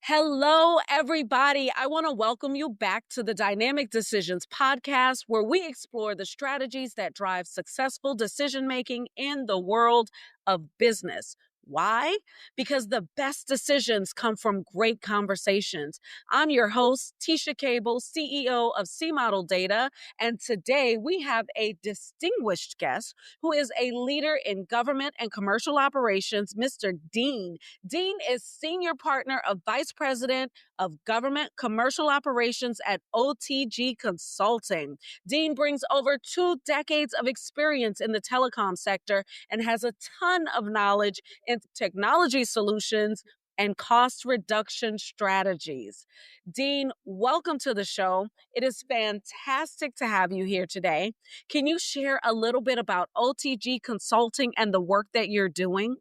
Hello, everybody. I want to welcome you back to the Dynamic Decisions podcast, where we explore the strategies that drive successful decision making in the world of business. Why? Because the best decisions come from great conversations. I'm your host, Tisha Cable, CEO of C Model Data, and today we have a distinguished guest who is a leader in government and commercial operations, Mr. Dean. Dean is Senior Partner of Vice President of Government Commercial Operations at OTG Consulting. Dean brings over 2 decades of experience in the telecom sector and has a ton of knowledge in technology solutions and cost reduction strategies. Dean, welcome to the show. It is fantastic to have you here today. Can you share a little bit about OTG Consulting and the work that you're doing?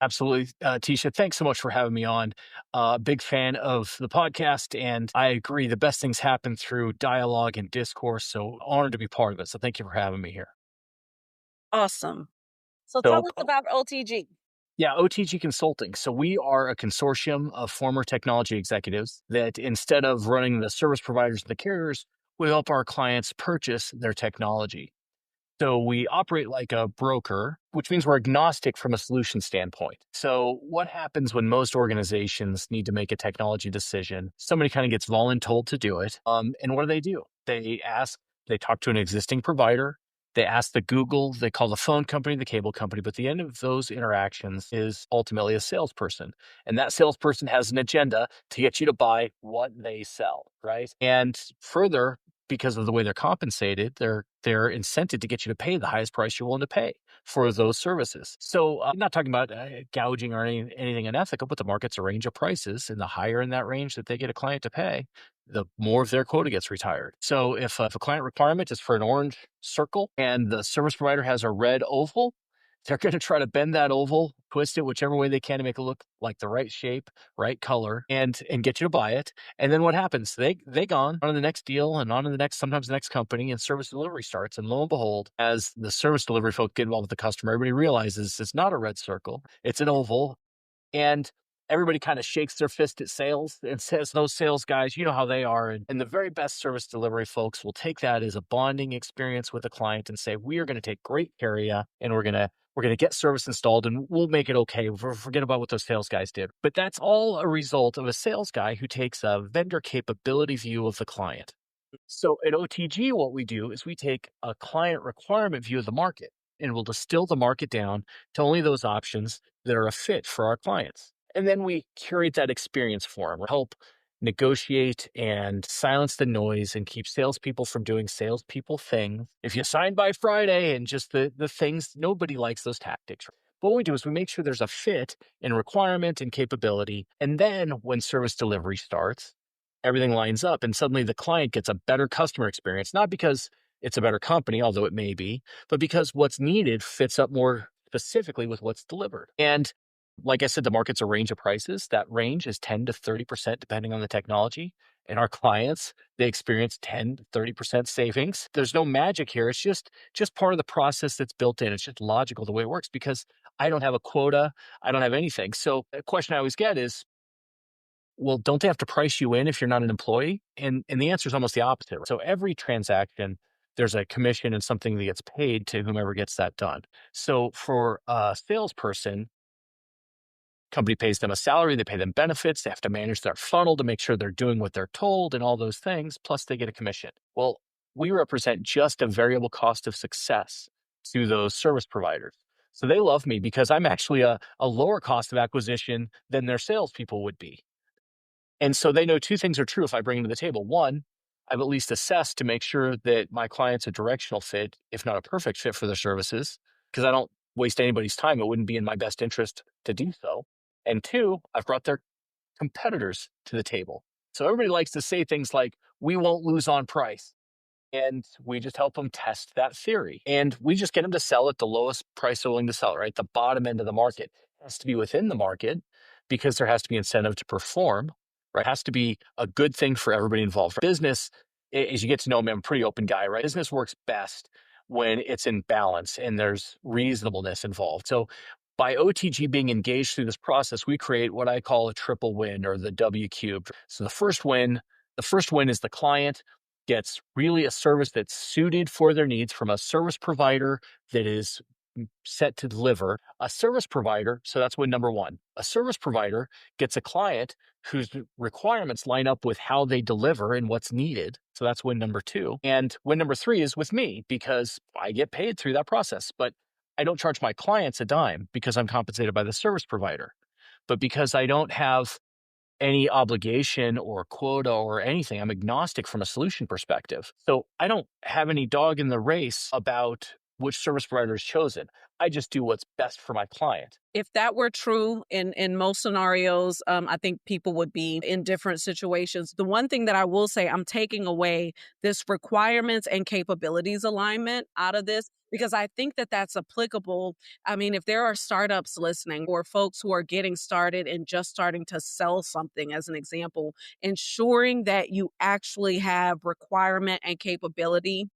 Absolutely. Tisha, thanks so much for having me on. Big fan of the podcast, and I agree the best things happen through dialogue and discourse. So honored to be part of it. So thank you for having me here. Awesome. So So tell us about OTG. yeah, OTG Consulting. So we are a consortium of former technology executives that instead of running the service providers and the carriers, we help our clients purchase their technology. So we operate like a broker, which means we're agnostic from a solution standpoint. So what happens when most organizations need to make a technology decision? Somebody kind of gets voluntold to do it. And what do? They talk to an existing provider. They ask the Google, they call the phone company, the cable company, but the end of those interactions is ultimately a salesperson. And that salesperson has an agenda to get you to buy what they sell, right? And further, because of the way they're compensated, they're incented to get you to pay the highest price you're willing to pay for those services. So I'm not talking about gouging or anything unethical, but the market's a range of prices, and the higher in that range that they get a client to pay, the more of their quota gets retired. So if a client requirement is for an orange circle and the service provider has a red oval, they're going to try to bend that oval, twist it whichever way they can to make it look like the right shape, right color, and get you to buy it. And then what happens? They gone on to the next deal and on to the next, sometimes the next company, and service delivery starts. And lo and behold, as the service delivery folk get involved with the customer, everybody realizes it's not a red circle, it's an oval. And everybody kind of shakes their fist at sales and says, those sales guys, you know how they are. And the very best service delivery folks will take that as a bonding experience with a client and say, we are going to take great care of you, and we're going to get service installed, and we'll make it okay. Forget about what those sales guys did. But that's all a result of a sales guy who takes a vendor capability view of the client. So at OTG, what we do is we take a client requirement view of the market, and we'll distill the market down to only those options that are a fit for our clients. And then we curate that experience for them, help negotiate and silence the noise and keep salespeople from doing salespeople things. If you sign by Friday and just the things, nobody likes those tactics. But what we do is we make sure there's a fit in requirement and capability. And then when service delivery starts, everything lines up and suddenly the client gets a better customer experience, not because it's a better company, although it may be, but because what's needed fits up more specifically with what's delivered. And like I said, the market's a range of prices. That range is 10 to 30% depending on the technology. And our clients, they experience 10 to 30% savings. There's no magic here. It's just part of the process that's built in. It's just logical the way it works because I don't have a quota. I don't have anything. So a question I always get is, well, don't they have to price you in if you're not an employee? And the answer is almost the opposite. So every transaction, there's a commission and something that gets paid to whomever gets that done. So for a salesperson, company pays them a salary, they pay them benefits, they have to manage their funnel to make sure they're doing what they're told and all those things, plus they get a commission. Well, we represent just a variable cost of success to those service providers. So they love me because I'm actually a lower cost of acquisition than their salespeople would be. And so they know two things are true if I bring them to the table. One, I've at least assessed to make sure that my client's a directional fit, if not a perfect fit for their services, because I don't waste anybody's time. It wouldn't be in my best interest to do so. And two, I've brought their competitors to the table. So everybody likes to say things like, we won't lose on price. And we just help them test that theory. And we just get them to sell at the lowest price they're willing to sell, right? The bottom end of the market. It has to be within the market because there has to be incentive to perform, right? It has to be a good thing for everybody involved. Business, as you get to know me, I'm a pretty open guy, right? Business works best when it's in balance and there's reasonableness involved. So by OTG being engaged through this process, we create what I call a triple win, or the W cubed. So the first win is the client gets really a service that's suited for their needs from a service provider that is set to deliver. A service provider, so that's win number one. A service provider gets a client whose requirements line up with how they deliver and what's needed. So that's win number two. And win number three is with me, because I get paid through that process. But I don't charge my clients a dime because I'm compensated by the service provider. But because I don't have any obligation or quota or anything, I'm agnostic from a solution perspective. So I don't have any dog in the race about which service provider is chosen. I just do what's best for my client. If that were true in most scenarios, I think people would be in different situations. The one thing that I will say, I'm taking away this requirements and capabilities alignment out of this, because I think that that's applicable. I mean, if there are startups listening or folks who are getting started and just starting to sell something, as an example, ensuring that you actually have requirement and capability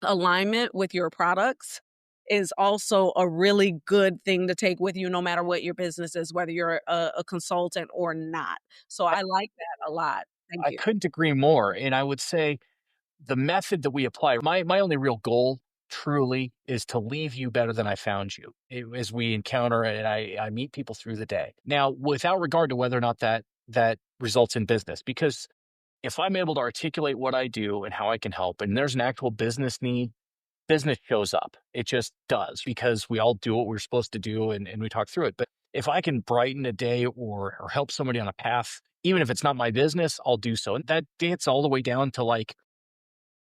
alignment with your products is also a really good thing to take with you no matter what your business is, whether you're a consultant or not. So I like that a lot. Thank I you. couldn't agree more. And I would say the method that we apply, my only real goal truly is to leave you better than I found you, as we encounter and I meet people through the day. Now, without regard to whether or not that results in business, because if I'm able to articulate what I do and how I can help, and there's an actual business need, business shows up. It just does, because we all do what we're supposed to do, and we talk through it. But if I can brighten a day or help somebody on a path, even if it's not my business, I'll do so. And that gets all the way down to like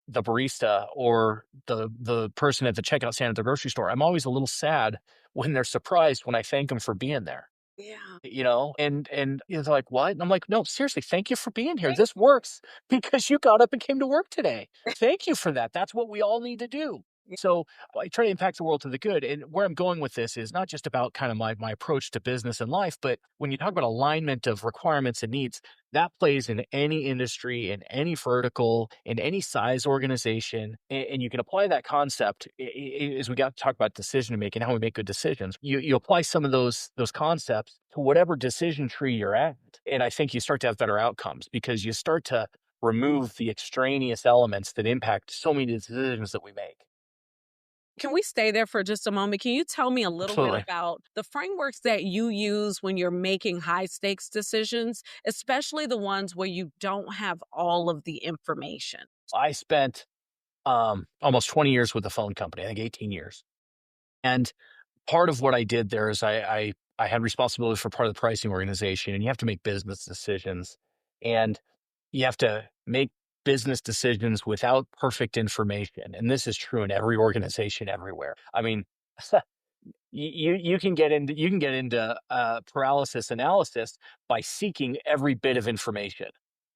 the barista or the person at the checkout stand at the grocery store. I'm always a little sad when they're surprised when I thank them for being there. Yeah. And they're like, what? And I'm like, no, seriously, thank you for being here. This works because you got up and came to work today. Thank you for that. That's what we all need to do. So I try to impact the world to the good. And where I'm going with this is not just about kind of my approach to business and life, but when you talk about alignment of requirements and needs, that plays in any industry, in any vertical, in any size organization. And you can apply that concept as we got to talk about decision making, how we make good decisions. You apply some of those concepts to whatever decision tree you're at. And I think you start to have better outcomes because you start to remove the extraneous elements that impact so many decisions that we make. Can we stay there for just a moment? Can you tell me a little bit Absolutely. about the frameworks that you use when you're making high stakes decisions, especially the ones where you don't have all of the information? I spent almost 20 years with a phone company, I think 18 years. And part of what I did there is I had responsibility for part of the pricing organization, and you have to make business decisions, and you have to make business decisions without perfect information. And this is true in every organization everywhere. I mean, you can get into paralysis analysis by seeking every bit of information,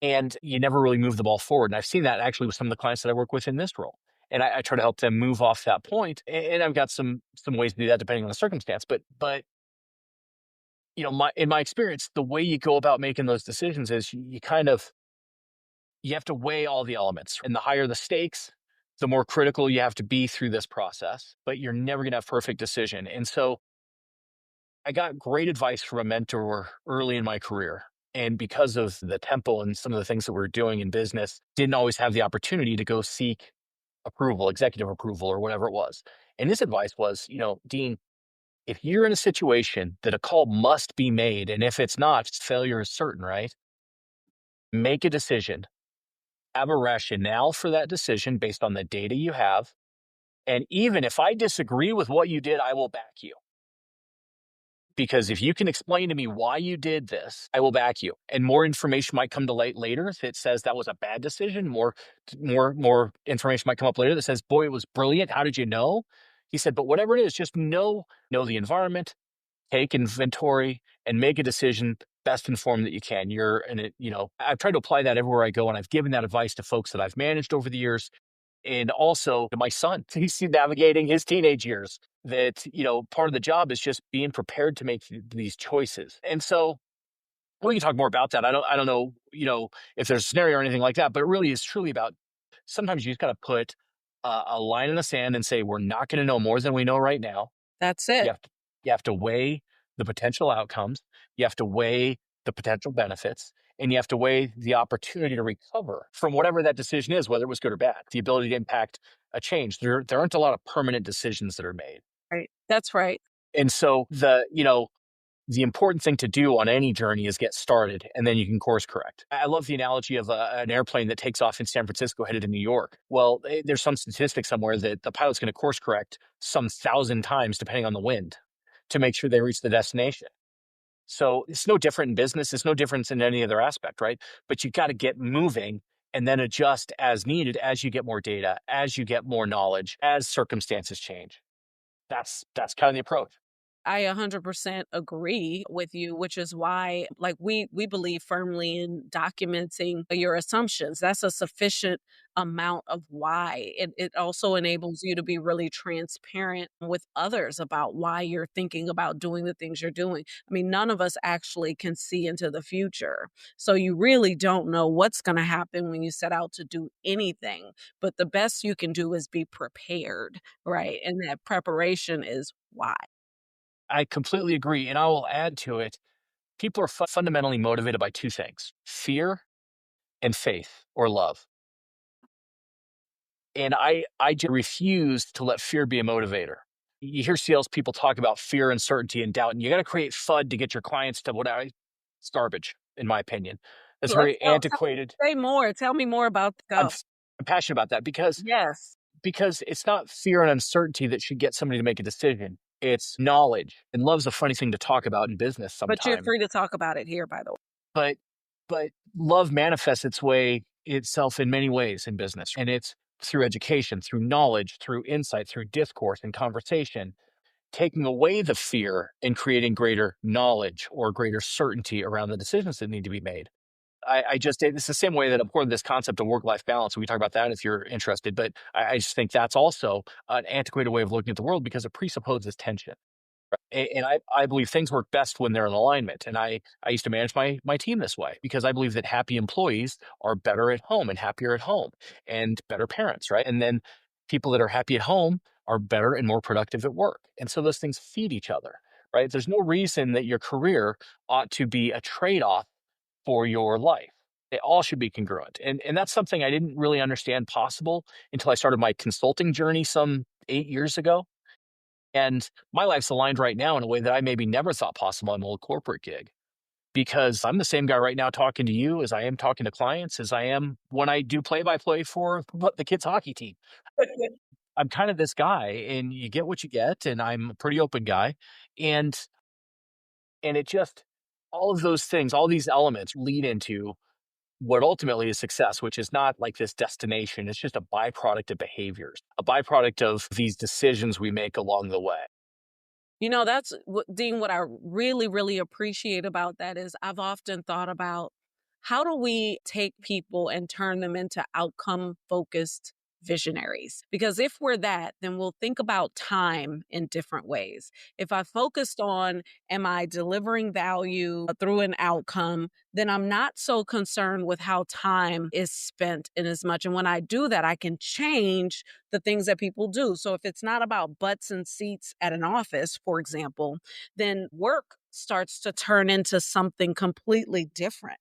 and you never really move the ball forward. And I've seen that actually with some of the clients that I work with in this role. And I try to help them move off that point. And I've got some ways to do that depending on the circumstance. But in my experience, the way you go about making those decisions is you have to weigh all the elements. And the higher the stakes, the more critical you have to be through this process. But you're never going to have perfect decision. And so I got great advice from a mentor early in my career. And because of the tempo and some of the things that we're doing in business, didn't always have the opportunity to go seek approval, executive approval, or whatever it was. And his advice was, Dean, if you're in a situation that a call must be made, and if it's not, failure is certain, right? Make a decision, have a rationale for that decision based on the data you have. And even if I disagree with what you did, I will back you. Because if you can explain to me why you did this, I will back you. And more information might come to light later that says that was a bad decision. More information might come up later that says, boy, it was brilliant. How did you know? He said, but whatever it is, just know the environment, take inventory, and make a decision best informed that you can. I've tried to apply that everywhere I go, and I've given that advice to folks that I've managed over the years. And also to my son, he's navigating his teenage years, that, part of the job is just being prepared to make these choices. And so we can talk more about that. I don't know, if there's a scenario or anything like that, but it really is truly about, sometimes you just got to put a line in the sand and say, we're not going to know more than we know right now. That's You it. have to, You have to weigh the potential outcomes. You have to weigh the potential benefits, and you have to weigh the opportunity to recover from whatever that decision is, whether it was good or bad, the ability to impact a change. There aren't a lot of permanent decisions that are made. Right. That's right. And so the important thing to do on any journey is get started, and then you can course correct. I love the analogy of an airplane that takes off in San Francisco headed to New York. Well, there's some statistic somewhere that the pilot's going to course correct some 1,000 times, depending on the wind, to make sure they reach the destination. So it's no different in business. It's no different in any other aspect, right? But you got to get moving and then adjust as needed as you get more data, as you get more knowledge, as circumstances change. That's kind of the approach. I 100% agree with you, which is why like we believe firmly in documenting your assumptions. That's a sufficient amount of why. It also enables you to be really transparent with others about why you're thinking about doing the things you're doing. I mean, none of us actually can see into the future. So you really don't know what's going to happen when you set out to do anything. But the best you can do is be prepared, right? And that preparation is why. I completely agree. And I will add to it, people are fundamentally motivated by two things: fear and faith or love. And I just refuse to let fear be a motivator. You hear salespeople talk about fear, uncertainty, and doubt, and you got to create FUD to get your clients to what I, it's garbage, in my opinion. It's Look, very antiquated. say more. Tell me more about the I'm, go. I'm passionate about that Yes, because it's not fear and uncertainty that should get somebody to make a decision. It's knowledge. And love's a funny thing to talk about in business but you're sometimes. free to talk about it here, by the way. But but love manifests itself in many ways in business. And it's through education, through knowledge, through insight, through discourse and conversation, taking away the fear and creating greater knowledge or greater certainty around the decisions that need to be made. I just, it's the same way that I'm for this concept of work-life balance. We talk about that if you're interested, but I just think that's also an antiquated way of looking at the world because it presupposes tension. And I believe things work best when they're in alignment. And I used to manage my team this way because I believe that happy employees are better at home and happier at home and better parents, right? And then people that are happy at home are better and more productive at work. And so those things feed each other, right? There's no reason that your career ought to be a trade-off for your life. They all should be congruent. And that's something I didn't really understand possible until I started my consulting journey some 8 years ago. And my life's aligned right now in a way that I maybe never thought possible in an old corporate gig because I'm the same guy right now talking to you as I am talking to clients, as I am when I do play by play for the kids' hockey team. I'm kind of this guy, and you get what you get, and I'm a pretty open guy. And it just, all of those things, all these elements lead into what ultimately is success, which is not like this destination. It's just a byproduct of behaviors, a byproduct of these decisions we make along the way. You know, that's what, Dean, what I really, really appreciate about that is I've often thought about how do we take people and turn them into outcome focused visionaries? Because if we're that, then we'll think about time in different ways. If I focused on, am I delivering value through an outcome, then I'm not so concerned with how time is spent in as much. And when I do that, I can change the things that people do. So if it's not about butts and seats at an office, for example, then work starts to turn into something completely different,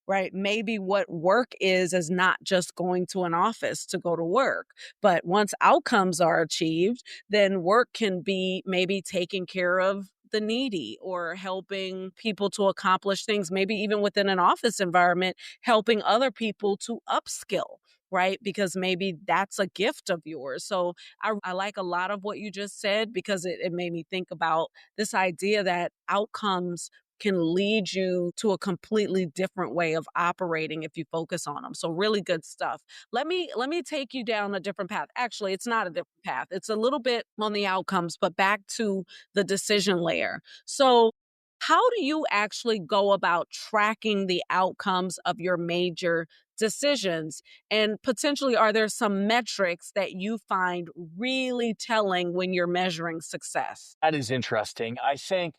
right? Maybe what work is not just going to an office to go to work, but once outcomes are achieved, then work can be maybe taking care of the needy or helping people to accomplish things, maybe even within an office environment, helping other people to upskill, right? Because maybe that's a gift of yours. So I like a lot of what you just said because it made me think about this idea that outcomes can lead you to a completely different way of operating if you focus on them. So really good stuff. Let me take you down a different path. Actually, it's not a different path. It's a little bit on the outcomes, but back to the decision layer. So how do you actually go about tracking the outcomes of your major decisions? And potentially, are there some metrics that you find really telling when you're measuring success? That is interesting. I think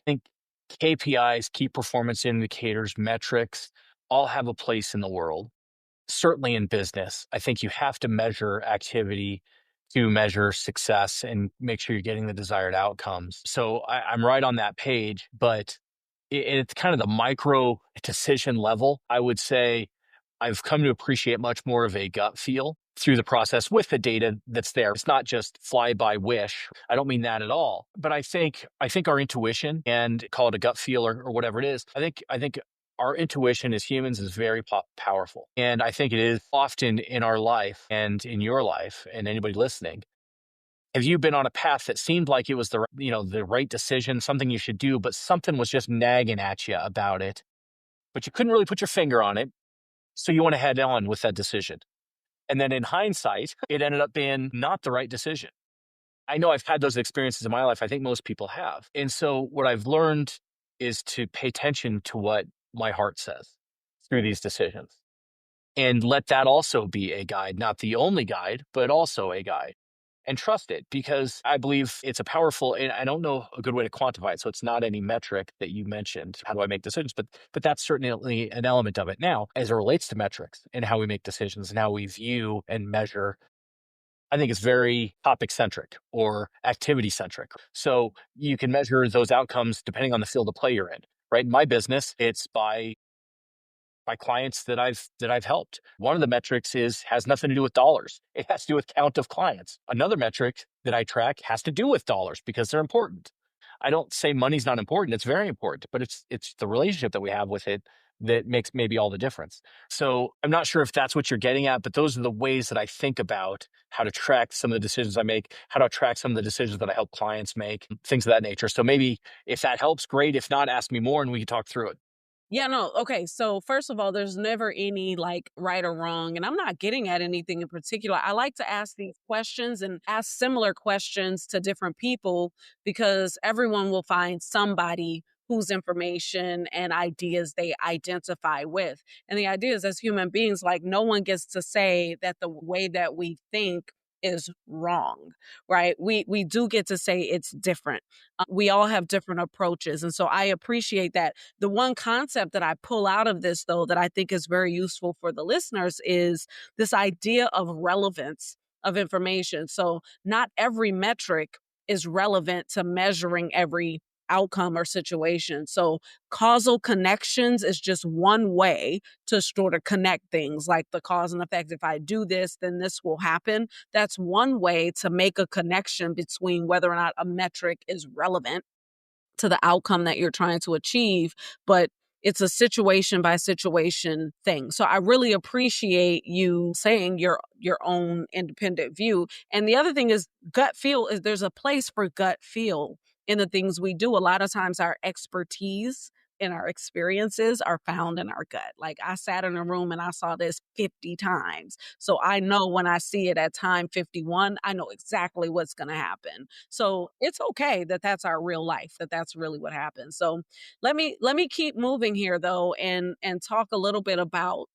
KPIs, key performance indicators, metrics, all have a place in the world. Certainly in business, I think you have to measure activity to measure success and make sure you're getting the desired outcomes. So I'm right on that page, but it's kind of the micro decision level. I would say I've come to appreciate much more of a gut feel through the process with the data that's there. It's not just fly by wish. I don't mean that at all. But I think our intuition, and call it a gut feel or whatever it is, I think our intuition as humans is very powerful. And I think it is often in our life and in your life and anybody listening. Have you been on a path that seemed like it was the right decision, something you should do, but something was just nagging at you about it, but you couldn't really put your finger on it, so you want to head on with that decision? And then in hindsight, it ended up being not the right decision. I know I've had those experiences in my life. I think most people have. And so what I've learned is to pay attention to what my heart says through these decisions and let that also be a guide, not the only guide, but also a guide. And trust it, because I believe it's a powerful, and I don't know a good way to quantify it. So it's not any metric that you mentioned. How do I make decisions? But that's certainly an element of it. Now, as it relates to metrics and how we make decisions and how we view and measure, I think it's very topic centric or activity centric. So you can measure those outcomes depending on the field of play you're in, right? In my business, it's by clients that I've helped. One of the metrics has nothing to do with dollars. It has to do with count of clients. Another metric that I track has to do with dollars because they're important. I don't say money's not important. It's very important, but it's the relationship that we have with it that makes maybe all the difference. So I'm not sure if that's what you're getting at, but those are the ways that I think about how to track some of the decisions I make, how to track some of the decisions that I help clients make, things of that nature. So maybe if that helps, great. If not, ask me more and we can talk through it. Yeah, no. Okay. So, first of all, there's never any like right or wrong. And I'm not getting at anything in particular. I like to ask these questions and ask similar questions to different people because everyone will find somebody whose information and ideas they identify with. And the idea is, as human beings, like no one gets to say that the way that we think is wrong, right? We do get to say it's different. We all have different approaches. And so I appreciate that. The one concept that I pull out of this, though, that I think is very useful for the listeners is this idea of relevance of information. So, not every metric is relevant to measuring every outcome or situation. So, causal connections is just one way to sort of connect things like the cause and effect. If I do this, then this will happen. That's one way to make a connection between whether or not a metric is relevant to the outcome that you're trying to achieve, but it's a situation by situation thing. So I really appreciate you saying your own independent view. And the other thing is gut feel is there's a place for gut feel in the things we do. A lot of times our expertise and our experiences are found in our gut. Like I sat in a room and I saw this 50 times. So I know when I see it at time 51, I know exactly what's going to happen. So it's okay that that's our real life, that that's really what happens. So let me keep moving here though and talk a little bit about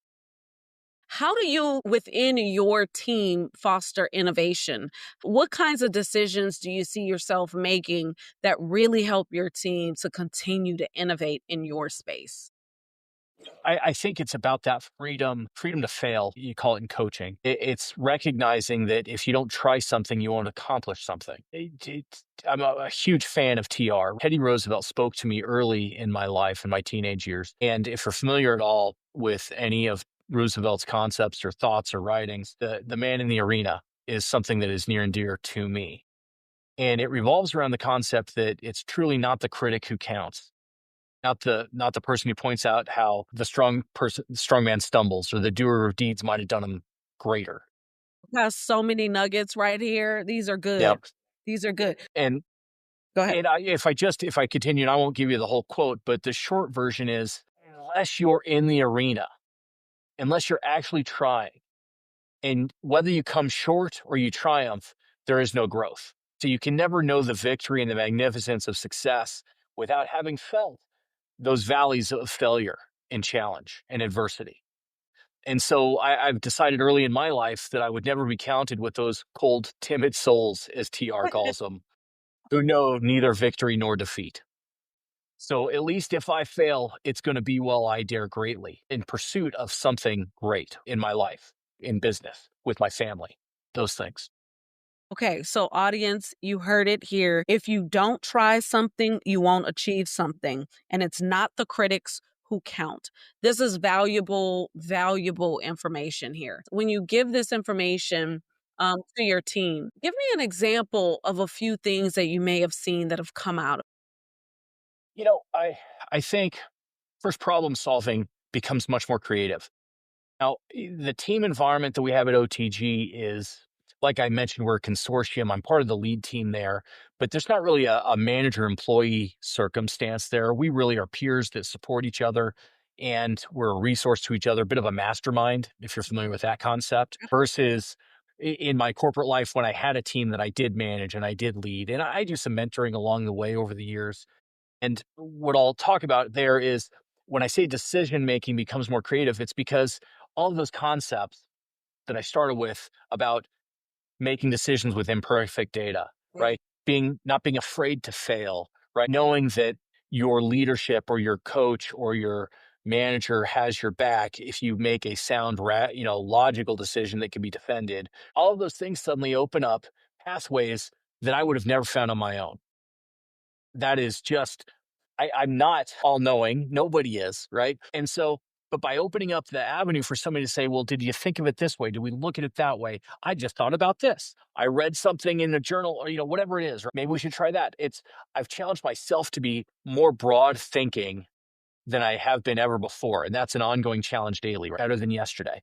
how do you within your team foster innovation? What kinds of decisions do you see yourself making that really help your team to continue to innovate in your space? I think it's about that freedom to fail. You call it in coaching. It's recognizing that if you don't try something, you won't accomplish something. I'm a huge fan of TR. Teddy Roosevelt spoke to me early in my life, in my teenage years. And if you're familiar at all with any of Roosevelt's concepts or thoughts or writings, the man in the arena is something that is near and dear to me. And it revolves around the concept that it's truly not the critic who counts, not the person who points out how the strong man stumbles or the doer of deeds might have done him greater. Got so many nuggets right here. These are good. Yep. These are good. And Go ahead. if I continue, and I won't give you the whole quote, but the short version is, unless you're in the arena, unless you're actually trying, and whether you come short or you triumph, there is no growth. So you can never know the victory and the magnificence of success without having felt those valleys of failure and challenge and adversity. And so I've decided early in my life that I would never be counted with those cold, timid souls, as TR calls them, who know neither victory nor defeat. So at least if I fail, it's going to be while I dare greatly in pursuit of something great in my life, in business, with my family, those things. Okay, so audience, you heard it here. If you don't try something, you won't achieve something. And it's not the critics who count. This is valuable, valuable information here. When you give this information to your team, give me an example of a few things that you may have seen that have come out of. I think first problem solving becomes much more creative. Now, the team environment that we have at OTG is, like I mentioned, we're a consortium. I'm part of the lead team there, but there's not really a manager employee circumstance there. We really are peers that support each other and we're a resource to each other, a bit of a mastermind, if you're familiar with that concept, versus in my corporate life when I had a team that I did manage and I did lead. And I do some mentoring along the way over the years. And what I'll talk about there is when I say decision making becomes more creative, it's because all of those concepts that I started with about making decisions with imperfect data, Yeah. right? Not being afraid to fail, right? Knowing that your leadership or your coach or your manager has your back if you make a sound, logical decision that can be defended. All of those things suddenly open up pathways that I would have never found on my own. That is just I'm not all knowing. Nobody is, right? And so, but by opening up the avenue for somebody to say, well, did you think of it this way? Did we look at it that way? I just thought about this. I read something in a journal or, whatever it is, right? Maybe we should try that. I've challenged myself to be more broad thinking than I have been ever before. And that's an ongoing challenge daily, right? Better than yesterday.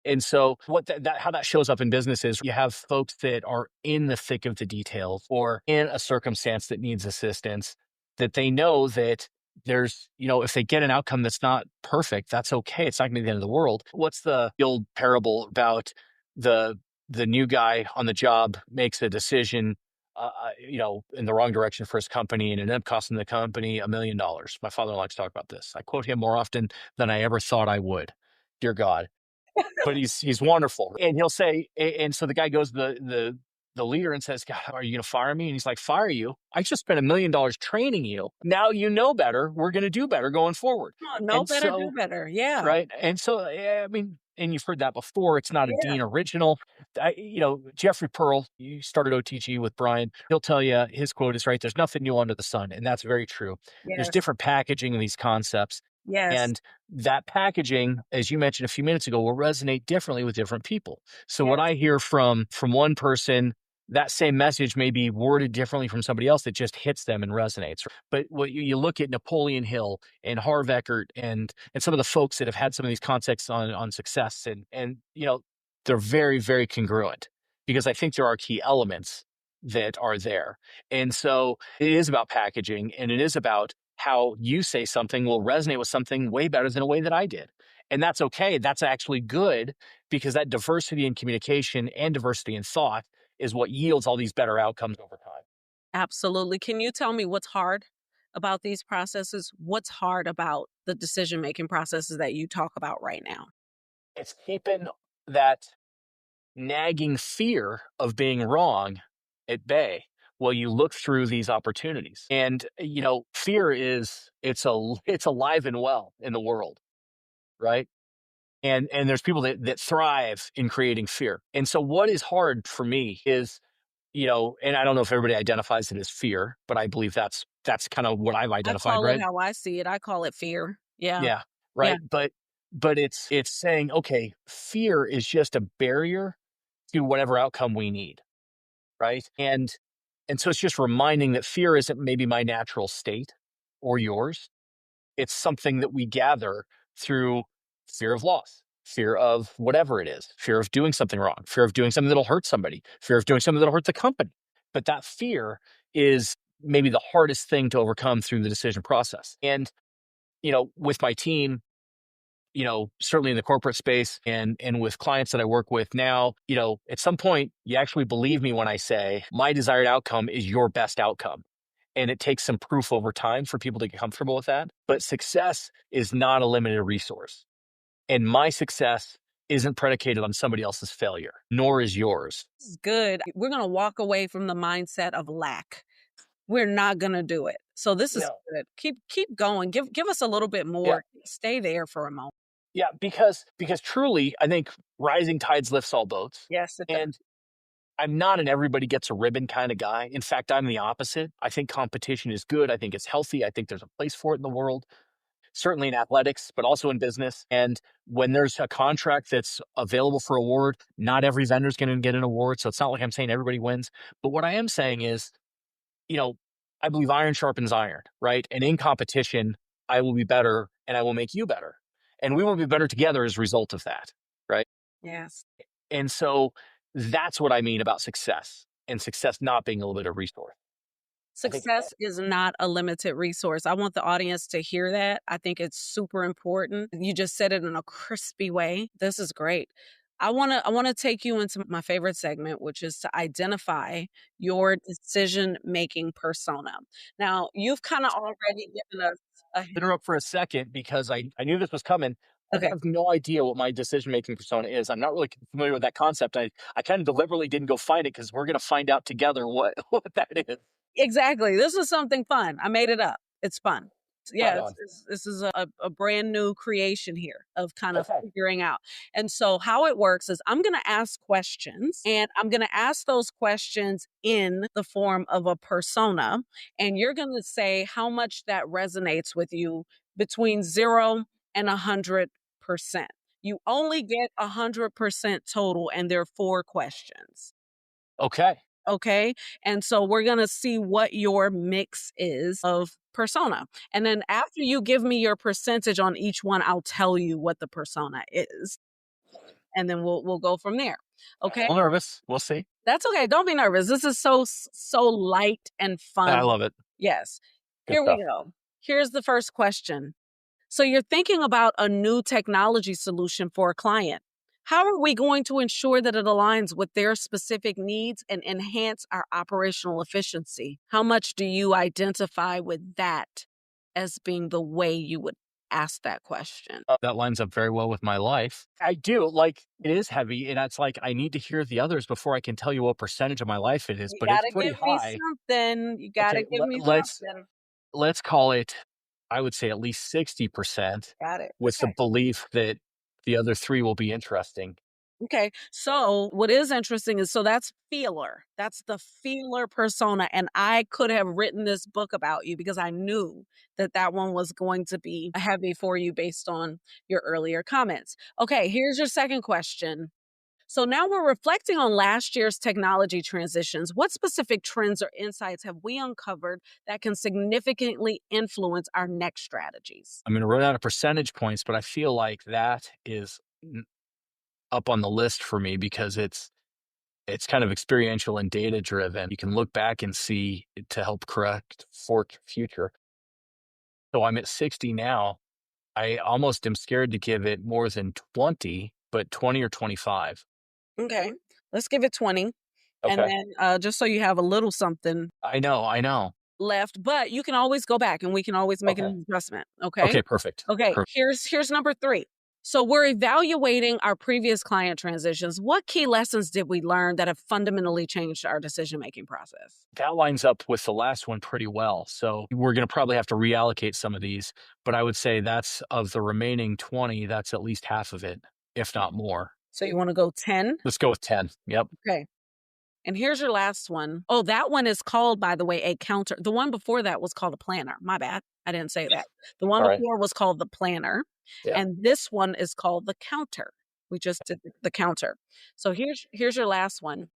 And so what how that shows up in business is you have folks that are in the thick of the details or in a circumstance that needs assistance that they know that there's, if they get an outcome that's not perfect, that's okay. It's not going to be the end of the world. What's the old parable about the new guy on the job makes a decision, in the wrong direction for his company and it ended up costing the company $1 million. My father likes to talk about this. I quote him more often than I ever thought I would. Dear God, but he's wonderful. And he'll say, and so the guy goes to the leader and says, God, are you going to fire me? And he's like, fire you? I just spent $1 million training you. Now you know better. We're going to do better going forward. Oh, know And better, do so, better. Yeah. right. And so, yeah, I mean, and you've heard that before. It's not a Yeah. Dean original. Jeffrey Pearl, you started OTG with Brian. He'll tell you his quote is right. There's nothing new under the sun. And that's very true. There's Yes. different packaging of these concepts. Yes. And that packaging, as you mentioned a few minutes ago, will resonate differently with different people. So what Yes. I hear from one person, that same message may be worded differently from somebody else that just hits them and resonates. But what you look at Napoleon Hill and Harv Eckert and some of the folks that have had some of these concepts on success and they're very, very congruent because I think there are key elements that are there. And so it is about packaging and it is about how you say something will resonate with something way better than a way that I did. And that's okay. That's actually good because that diversity in communication and diversity in thought is what yields all these better outcomes over time. Absolutely. Can you tell me what's hard about these processes? What's hard about the decision-making processes that you talk about right now? It's keeping that nagging fear of being wrong at bay while you look through these opportunities. And fear it's alive and well in the world, right? And there's people that thrive in creating fear. And so what is hard for me is, and I don't know if everybody identifies it as fear, but I believe that's kind of what I've I identified, call it right? how I see it. I call it fear. Yeah. Yeah, Yeah. right. But it's saying, okay, fear is just a barrier to whatever outcome we need, right? And so it's just reminding that fear isn't maybe my natural state or yours. It's something that we gather through fear of loss, fear of whatever it is, fear of doing something wrong, fear of doing something that'll hurt somebody, fear of doing something that'll hurt the company. But that fear is maybe the hardest thing to overcome through the decision process. And, with my team, certainly in the corporate space and with clients that I work with now, at some point you actually believe me when I say my desired outcome is your best outcome. And it takes some proof over time for people to get comfortable with that. But success is not a limited resource. And my success isn't predicated on somebody else's failure, nor is yours. This is good. We're going to walk away from the mindset of lack. We're not going to do it. So this is No. good. Keep going. Give us a little bit Yeah. more. Stay there for a moment. Yeah. Because truly, I think rising tides lifts all boats. Yes, it does. And I'm not an everybody gets a ribbon kind of guy. In fact, I'm the opposite. I think competition is good. I think it's healthy. I think there's a place for it in the world, certainly in athletics, but also in business. And when there's a contract that's available for award, not every vendor's going to get an award. So it's not like I'm saying everybody wins. But what I am saying is, you know, I believe iron sharpens iron, right? And in competition, I will be better and I will make you better. And we will be better together as a result of that, right? Yes. And so that's what I mean about success, and success not being a limited resource. I think Success is not a limited resource. I want the audience to hear that. I think it's super important. You just said it in a crispy way. This is great. I want to take you into my favorite segment, which is to identify your decision-making persona. Now, you've kind of already given us a hint. interrupt for a second because I knew this was coming. I Okay. have no idea what my decision making persona is. I'm not really familiar with that concept. I kind of deliberately didn't go find it because we're going to find out together what, what that is. Exactly. This is something fun. I made it up. It's fun. Right Yeah, on. this is a brand new creation here of kind of Okay. figuring out. And so how it works is I'm going to ask questions and I'm going to ask those questions in the form of a persona. And you're going to say how much that resonates with you between 0 and 100%. You only get 100% total and there are 4 questions. Okay. Okay. And so we're going to see what your mix is of persona. And then after you give me your percentage on each one, I'll tell you what the persona is. And then we'll go from there. I'm Okay. a little nervous. We'll see. That's okay. Don't be nervous. This is so light and I fun. love it. Yes. Good Here we stuff. go. Here's the first question. So you're thinking about a new technology solution for a client. How are we going to ensure that it aligns with their specific needs and enhance our operational efficiency? How much do you identify with that as being the way you would ask that question? That lines up very well with my life. I do. Like, it is heavy. And it's like, I need to hear the others before I can tell you what percentage of my life it is, You but got it's to pretty give me high. something. You got to Okay. give me Let's something. call it, I would say at least 60% Got it. with the Okay. belief that the other three will be interesting. Okay. So what is interesting is so that's feeler. That's the feeler persona. And I could have written this book about you because I knew that that one was going to be heavy for you based on your earlier comments. Okay. Here's your second question. So now we're reflecting on last year's technology transitions. What specific trends or insights have we uncovered that can significantly influence our next strategies? I'm going to run out of percentage points, but I feel like that is up on the list for me because it's kind of experiential and data driven. You can look back and see to help correct for future. So I'm at 60 now. I almost am scared to give it more than 20, but 20 or 25. Okay. Let's give it 20. And Okay. then just so you have a little something I know. I know. left, but you can always go back and we can always make Okay. an adjustment, okay? Okay. Perfect. Okay, Perfect. here's number 3. So we're evaluating our previous client transitions. What key lessons did we learn that have fundamentally changed our decision-making process? That lines up with the last one pretty well. So we're going to probably have to reallocate some of these, but I would say that's of the remaining 20, that's at least half of it, if not more. So you wanna go 10? Let's go with 10. Yep. Okay. And here's your last one. Oh, that one is called, by the way, a counter. The one before that was called a planner. My bad. I didn't say that. The one All right. before was called the planner, Yeah. and this one is called the counter. We just did the counter. So here's your last one.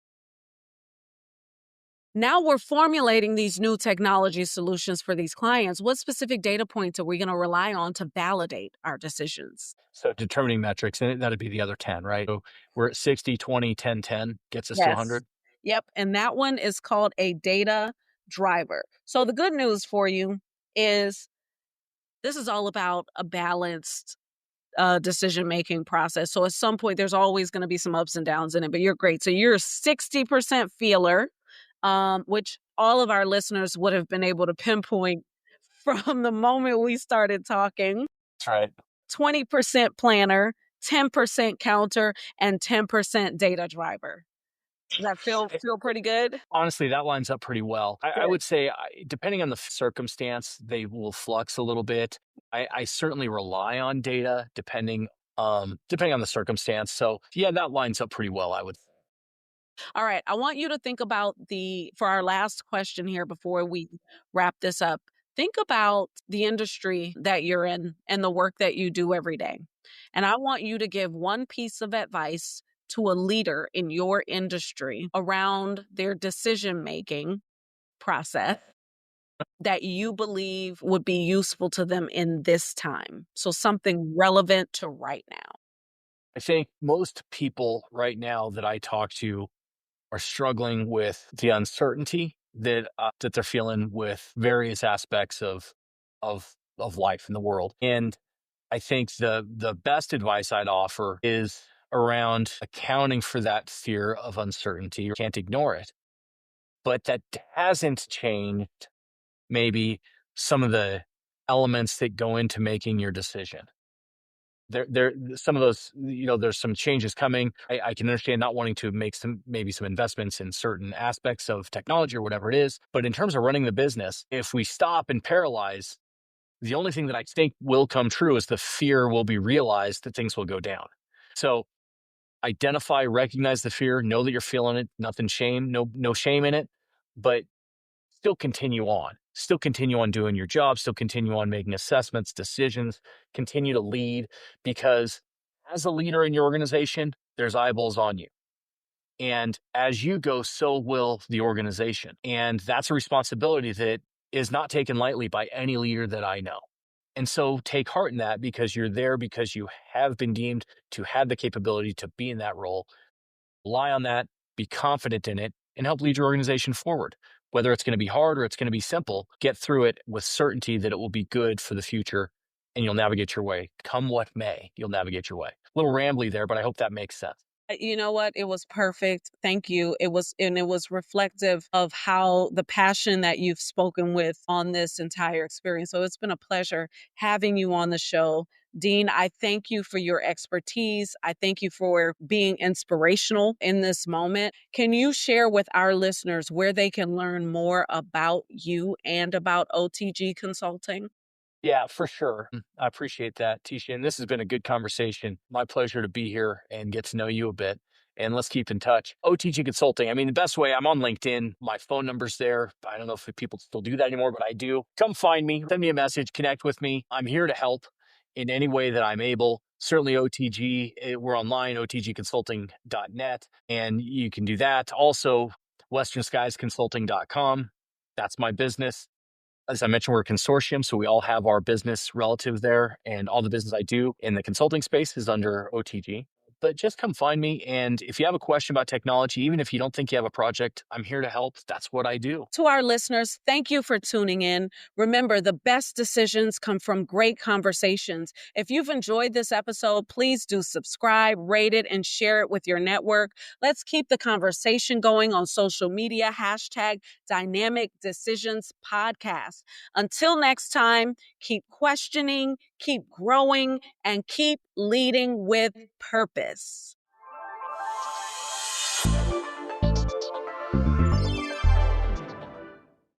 Now we're formulating these new technology solutions for these clients. What specific data points are we going to rely on to validate our decisions? So determining metrics, and that'd be the other 10, right? So we're at 60, 20, 10, 10 gets us to Yes. 100. Yep. And that one is called a data driver. So the good news for you is this is all about a balanced decision making process. So at some point, there's always going to be some ups and downs in it, but you're great. So you're 60% feeler, which all of our listeners would have been able to pinpoint from the moment we started talking. That's right. 20% planner, 10% counter, and 10% data driver. Does that feel pretty good? Honestly, that lines up pretty well. I Good. would say, depending on the circumstance, they will flux a little bit. I certainly rely on data depending on the circumstance. So yeah, that lines up pretty well, I would. All right. I want you to think about for our last question here before we wrap this up, think about the industry that you're in and the work that you do every day. And I want you to give one piece of advice to a leader in your industry around their decision making process that you believe would be useful to them in this time. So something relevant to right now. I think most people right now that I talk to are struggling with the uncertainty that they're feeling with various aspects of life in the world. And I think the best advice I'd offer is around accounting for that fear of uncertainty. You can't ignore it, but that hasn't changed maybe some of the elements that go into making your decision. There some of those, there's some changes coming. I can understand not wanting to make maybe some investments in certain aspects of technology or whatever it is. But in terms of running the business, if we stop and paralyze, the only thing that I think will come true is the fear will be realized that things will go down. So identify, recognize the fear, know that you're feeling it, nothing shame, no shame in it, but still continue on doing your job, still continue on making assessments, decisions, continue to lead, because as a leader in your organization, there's eyeballs on you. And as you go, so will the organization. And that's a responsibility that is not taken lightly by any leader that I know. And so take heart in that, because you're there because you have been deemed to have the capability to be in that role. Rely on that, be confident in it, and help lead your organization forward. Whether it's going to be hard or it's going to be simple, get through it with certainty that it will be good for the future, and you'll navigate your way. Come what may, you'll navigate your way. A little rambly there, but I hope that makes sense. You know what? It was perfect. Thank you. It was reflective of how the passion that you've spoken with on this entire experience. So it's been a pleasure having you on the show. Dean, I thank you for your expertise. I thank you for being inspirational in this moment. Can you share with our listeners where they can learn more about you and about OTG Consulting? Yeah, for sure. I appreciate that, Tisha. And this has been a good conversation. My pleasure to be here and get to know you a bit. And let's keep in touch. OTG Consulting. I mean, the best way, I'm on LinkedIn. My phone number's there. I don't know if people still do that anymore, but I do. Come find me, send me a message, connect with me. I'm here to help in any way that I'm able. Certainly OTG, we're online, otgconsulting.net, and you can do that. Also, westernskiesconsulting.com. That's my business. As I mentioned, we're a consortium, so we all have our business relative there, and all the business I do in the consulting space is under OTG. But just come find me. And if you have a question about technology, even if you don't think you have a project, I'm here to help. That's what I do. To our listeners, thank you for tuning in. Remember, the best decisions come from great conversations. If you've enjoyed this episode, please do subscribe, rate it, and share it with your network. Let's keep the conversation going on social media, hashtag Dynamic Decisions Podcast. Until next time, keep questioning, keep growing, and keep leading with purpose.